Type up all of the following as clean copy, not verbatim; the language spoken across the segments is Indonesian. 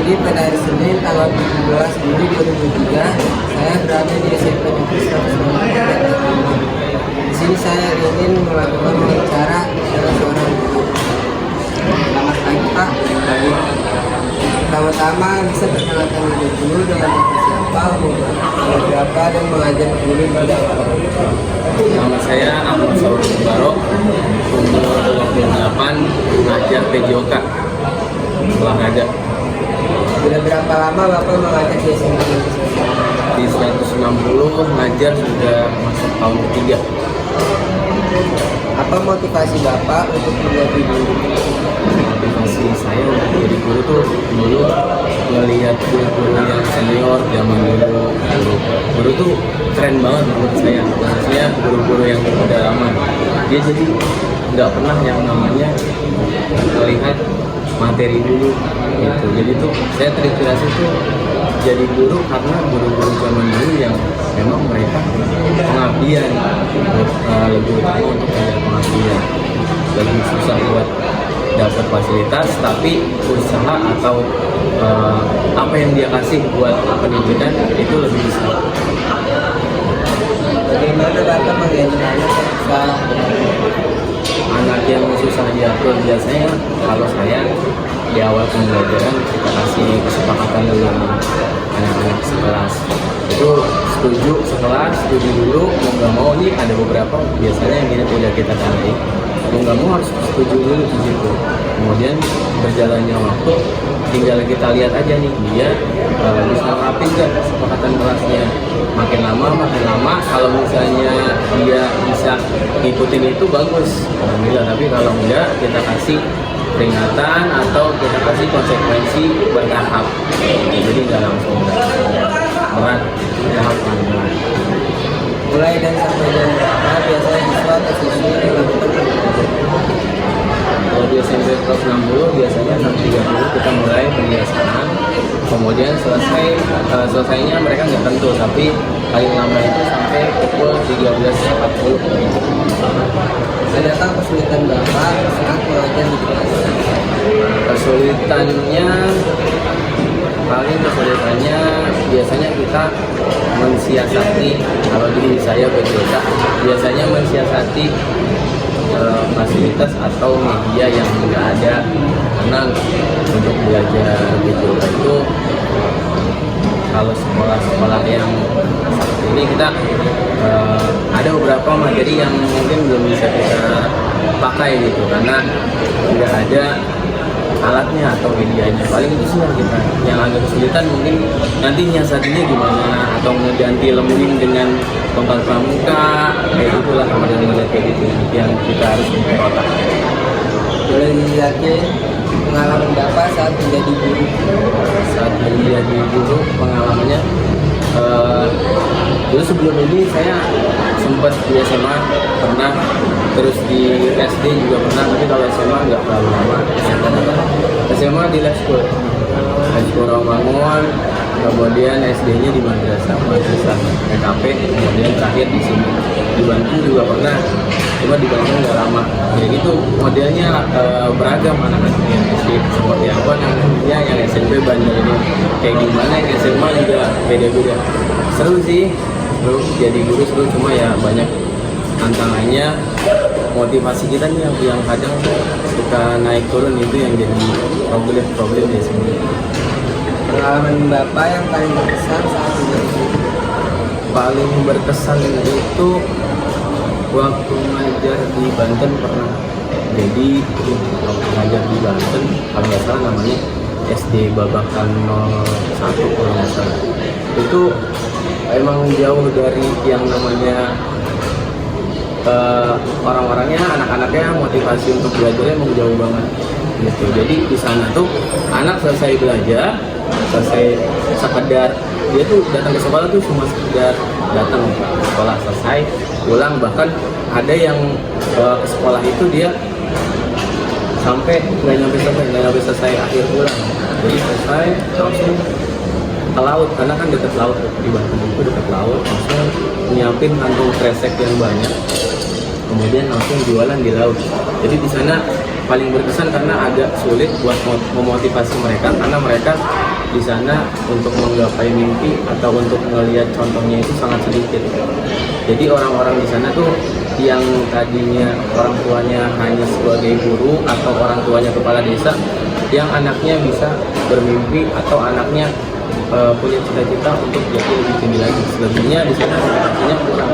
Jadi pada hari Senin tanggal 17 Juli 2003 saya berada di SMP Negeri 193. Di sini saya ingin melakukan wawancara dengan seorang guru. Selamat pagi Pak. Pertama-tama bisa perkenalkan diri dulu dengan siapa, umur berapa, dan mengajar guru pada orang. Nama saya Ahmad Sauri Barok, umur 28, mengajar PJOK olahraga. Sudah berapa lama Bapak mengajar di SMP Negeri 193? Di 160 ngajar sudah masuk tahun ketiga. Apa motivasi Bapak untuk menjadi guru? Motivasi saya untuk jadi guru tuh dulu ngelihat guru-guru yang senior zaman dulu. Guru tuh keren banget menurut saya, khususnya guru-guru yang berpengalaman. Dia jadi nggak pernah yang namanya melihat materi dulu gitu. Jadi tuh saya terinspirasi tuh jadi guru karena guru-guru zaman dulu yang memang mereka pengabdian, lebih utama untuk pengabdian. Lebih susah buat dapat fasilitas, tapi usaha atau apa yang dia kasih buat pendidikan itu lebih besar. Bagaimana Bapak mengajar Anak yang susah diatur biasanya kalau saya di awal pembelajaran kita kasih kesepakatan dengan anak-anak sekelas, itu setuju sekelas, setuju dulu, mau nggak mau nih ada beberapa biasanya yang udah kita tarik, mau nggak mau harus setuju dulu di situ. Kemudian berjalannya waktu tinggal kita lihat aja nih dia bisa nerapin nggak kesepakatan kelasnya. Makin lama kalau misalnya dia bisa ngikutin itu bagus, alhamdulillah. Tapi kalau enggak, kita kasih peringatan atau kita kasih konsekuensi bertahap. Jadi nggak langsung berat, tahap pelan-pelan. mulai dan sampai jam berapa biasanya siswa atau siswi dilakukan? Kalau di SMP 160 biasanya 6.30 kita mulai pembiasaan, kemudian selesainya mereka nggak tentu, tapi paling lama itu sampai pukul 13.40. Adakah kesulitan Bapak saat mengajar di kelas? Kesulitannya biasanya kita mensiasati, kalau di saya berdosa biasanya mensiasati fasilitas atau media yang tidak ada, karena untuk belajar gitu itu kalau sekolah-sekolah yang seperti ini kita ada beberapa materi yang mungkin belum bisa kita pakai gitu karena tidak ada alatnya atau medianya. Paling itu sih yang agak kesulitan, mungkin nanti nyiasatinya gimana, atau mengganti learning dengan tempat pramuka, kayak itulah model-model kayak gitu yang kita harus punya otak. Boleh dilihatnya pengalaman Bapak saat menjadi guru? Saat menjadi guru pengalamannya dulu sebelum ini saya sempat di SMA pernah, terus di SD juga pernah, tapi kalau SMA nggak terlalu lama. SMA di Lekskul Rawamangun, kemudian SD-nya di Madrasah PKP, kemudian terakhir di sini di Bandung juga pernah, cuma di Bandung nggak lama. Jadi gitu modelnya beragam anak-anaknya, seperti apa namanya yang SMP Bandung ini kayak gimana, yang SMA juga beda-beda. Seru sih, seru jadi guru, seru, cuma ya banyak tantangannya. Motivasi kita nih yang kadang suka naik turun, itu yang jadi problem di sini. Pengalaman Bapak yang paling berkesan saat menjadi guru? Paling berkesan itu waktu ngajar di Banten pernah. Jadi waktu ngajar di Banten, kalau nggak salah namanya SD Babakan 01 kalau nggak salah. Itu emang jauh dari yang namanya orang-orangnya, anak-anaknya motivasi untuk belajarnya emang jauh banget gitu. Jadi di sana tuh anak selesai belajar, selesai sekedar dia tuh datang ke sekolah tuh cuma sekedar datang ke sekolah, selesai pulang. Bahkan ada yang ke sekolah itu dia sampai nggak nyampe selesai akhir pulang. Jadi selesai langsung ke laut, karena kan dekat laut di Banten itu dekat laut, langsung nyiapin kantong kresek yang banyak, kemudian langsung jualan di laut. Jadi di sana paling berkesan karena agak sulit buat memotivasi mereka, karena mereka di sana untuk menggapai mimpi atau untuk melihat contohnya itu sangat sedikit. Jadi orang-orang di sana tuh yang tadinya orang tuanya hanya sebagai guru atau orang tuanya kepala desa, yang anaknya bisa bermimpi atau anaknya punya cita-cita untuk jadi lebih tinggi lagi. Selebihnya di sana artinya kurang.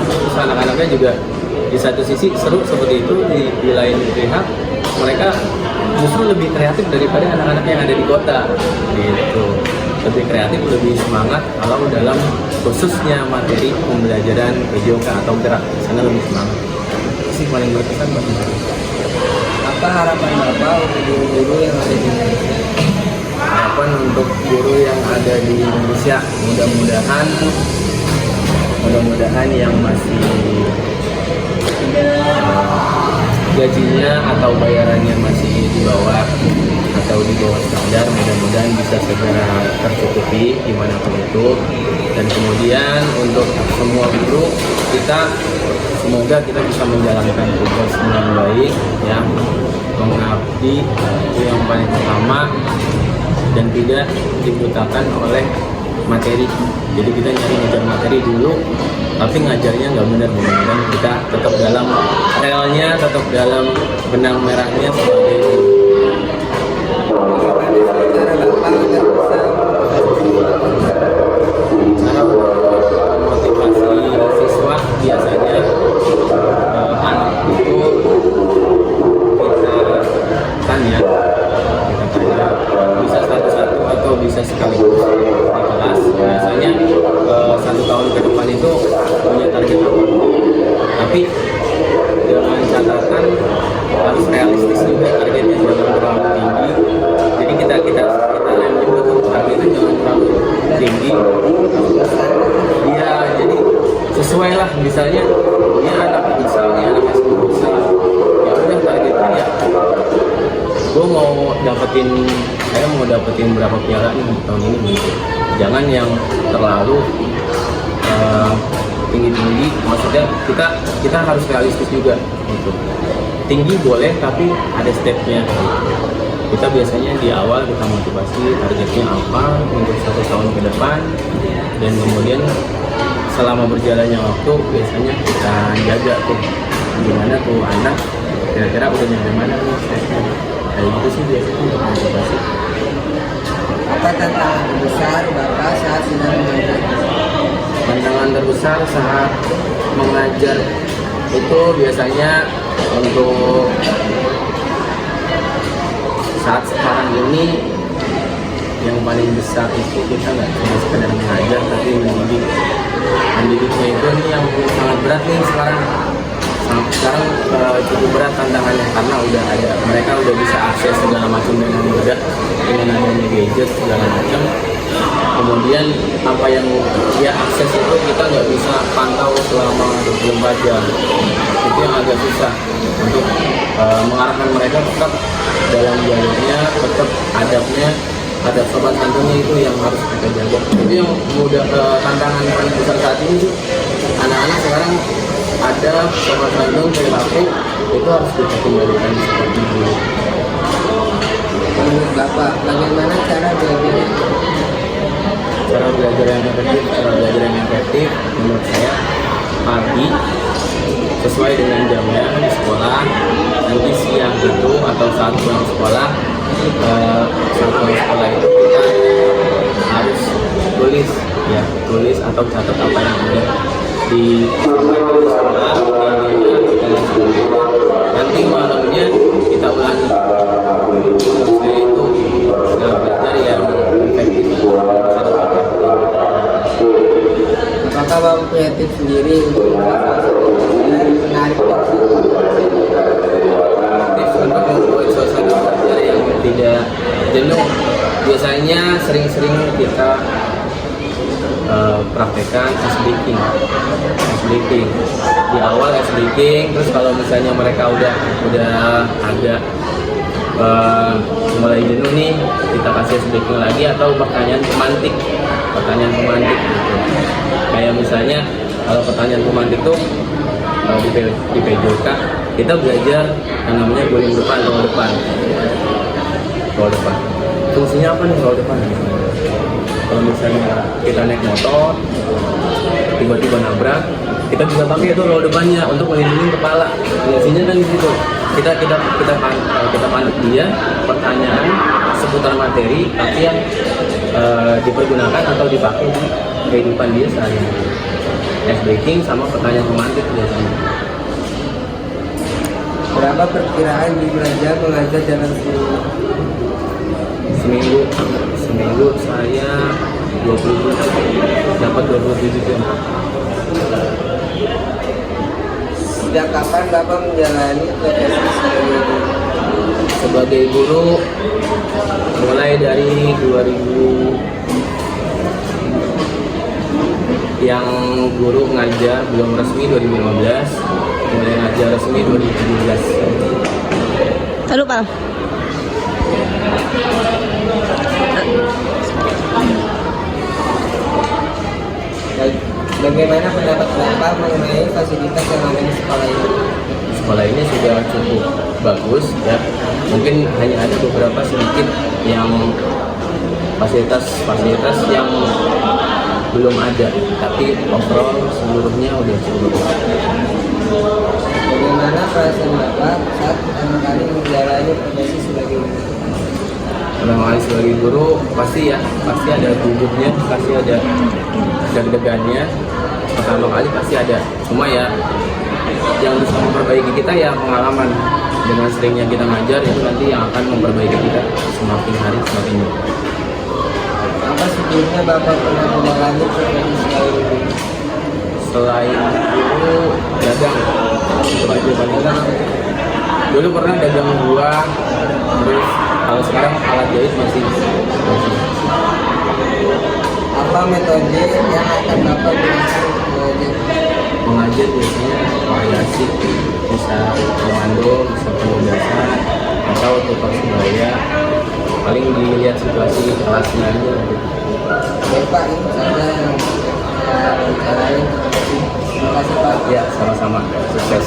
Terus anak-anaknya juga di satu sisi seru seperti itu, di lain pihak mereka justru lebih kreatif daripada anak-anak yang ada di kota gitu. Lebih kreatif, lebih semangat kalau dalam khususnya materi pembelajaran PJOK atau gerak, sana lebih semangat. Itu sih paling berkesan buat saya. Apa harapan Bapak untuk guru-guru yang ada di Indonesia? Harapan untuk guru yang ada di Indonesia, mudah-mudahan yang masih gajinya atau bayarannya masih di bawah standar, mudah-mudahan bisa segera tercukupi dimanapun itu. Dan kemudian untuk semua guru kita, semoga kita bisa menjalankan tugas dengan baik ya, mengabdi itu yang paling utama, dan tidak dibutakan oleh materi. Jadi kita ngejar materi dulu, tapi ngajarnya nggak benar-benar. Kita tetap dalam relnya, tetap dalam benang merahnya sebagai guru. Cara Bapak agar bisa Cara motivasi siswa biasanya anak itu kita tanya bisa satu-satu atau bisa sekaligus di kelas. Biasanya 1 tahun ke depan itu punya target apa, tapi dengan catatan harus realistis juga targetnya, jangan terlalu tinggi. Jadi kita lem juga tuh targetnya jangan terlalu tinggi. Iya, jadi sesuai lah, misalnya dia anak S2 bisa, ya udah targetnya ya saya mau dapetin berapa piala nih tahun ini gitu. Jangan yang terlalu tinggi-tinggi, maksudnya kita harus realistis juga gitu. Tinggi boleh tapi ada stepnya. Kita biasanya di awal kita motivasi targetnya apa untuk 1 tahun ke depan, dan kemudian selama berjalannya waktu biasanya kita jaga tuh gimana tuh anak kira-kira udah nyampe mana nih stepnya. Kayak gitu sih biasanya untuk motivasi. apa tantangan terbesar Bapak saat sedang mengajar? Tantangan terbesar saat mengajar itu biasanya untuk saat sekarang ini yang paling besar itu kita nggak cuma sekedar mengajar tapi mendidik. Mendidiknya itu nih yang sangat berat nih sekarang cukup berat tantangannya, karena mereka udah bisa akses segala macam dengan mudah dengan adanya gadget segala macam. Kemudian apa yang dia akses itu kita nggak bisa pantau selama 24 jam. Itu yang agak susah untuk mengarahkan mereka tetap dalam jalurnya, tetap adab sobat santunnya itu yang harus kita jaga. Itu yang tantangan paling besar saat ini tuh, anak-anak sekarang ada sobat santun perilaku itu harus kita kembalikan seperti dulu. Menurut Bapak, bagaimana cara belajar? Cara belajar yang efektif menurut saya pagi sesuai dengan jamnya di sekolah, nanti siang itu atau saat pulang sekolah itu kita harus tulis atau catat apa yang udah disampaikan di sekolah, nanti malamnya kita ulangi. Menurut saya itu cara belajar yang efektif. Apakah Bapak punya tips sendiri untuk menarik tips untuk membuat suasana belajar yang tidak jenuh? Biasanya sering-sering kita praktekkan ice breaking di awal, ice breaking. Terus kalau misalnya mereka udah agak mulai jenuh nih, kita kasih ice breaking lagi atau pertanyaan pemantik gitu. Kayak misalnya kalau pertanyaan pemantik tuh di PJOK kita belajar yang namanya guling depan, gol depan. fungsinya apa nih kalau depan? Kalau misalnya kita naik motor tiba-tiba nabrak, kita bisa pakai itu roda depannya untuk melindungi kepala. Fungsinya kan di situ. Kita pandu dia pertanyaan seputar materi tapi yang dipergunakan atau dipakai di kehidupan dia sehari-hari. Ice breaking sama pertanyaan pemantik biasanya. Berapa perkiraan jumlah jam mengajar dalam seminggu? Seminggu saya 20 dapat 27 jam. Sejak kapan Bapak menjalani profesi Sebagai guru mulai dari 2000, yang guru ngajar belum resmi 2015, mulai ngajar resmi 2017. Halo Pak. Bagaimana pendapat Bapak mengenai fasilitas yang ada di sekolah ini? Sekolah ini sudah cukup bagus ya. Mungkin hanya ada beberapa sedikit yang fasilitas yang belum ada, tapi overall seluruhnya udah cukup. Bagaimana perasaan Bapak saat pertama kali menjalani profesi sebagai guru? Pertama kali sebagai guru pasti ada gugupnya, pasti ada deg-degannya. Pertama kali pasti ada. Cuma ya yang bisa memperbaiki kita ya pengalaman. Dengan seringnya kita ngajar itu nanti yang akan memperbaiki kita semakin hari semakin baik. Apa sebelumnya Bapak pernah menjalani profesi sebagai guru? Selain itu dagang, dulu pernah dagang buah, terus kalau sekarang alat jahit masih. Apa metode yang akan Bapak gunakan Mengajar biasanya variasi, bisa komando, bisa penugasan, atau tukar sebaya. Paling dilihat situasi kelasnya aja. Baik Pak, ini saja yang saya bicarain. Terima kasih Pak. Ya, sama-sama. Sukses.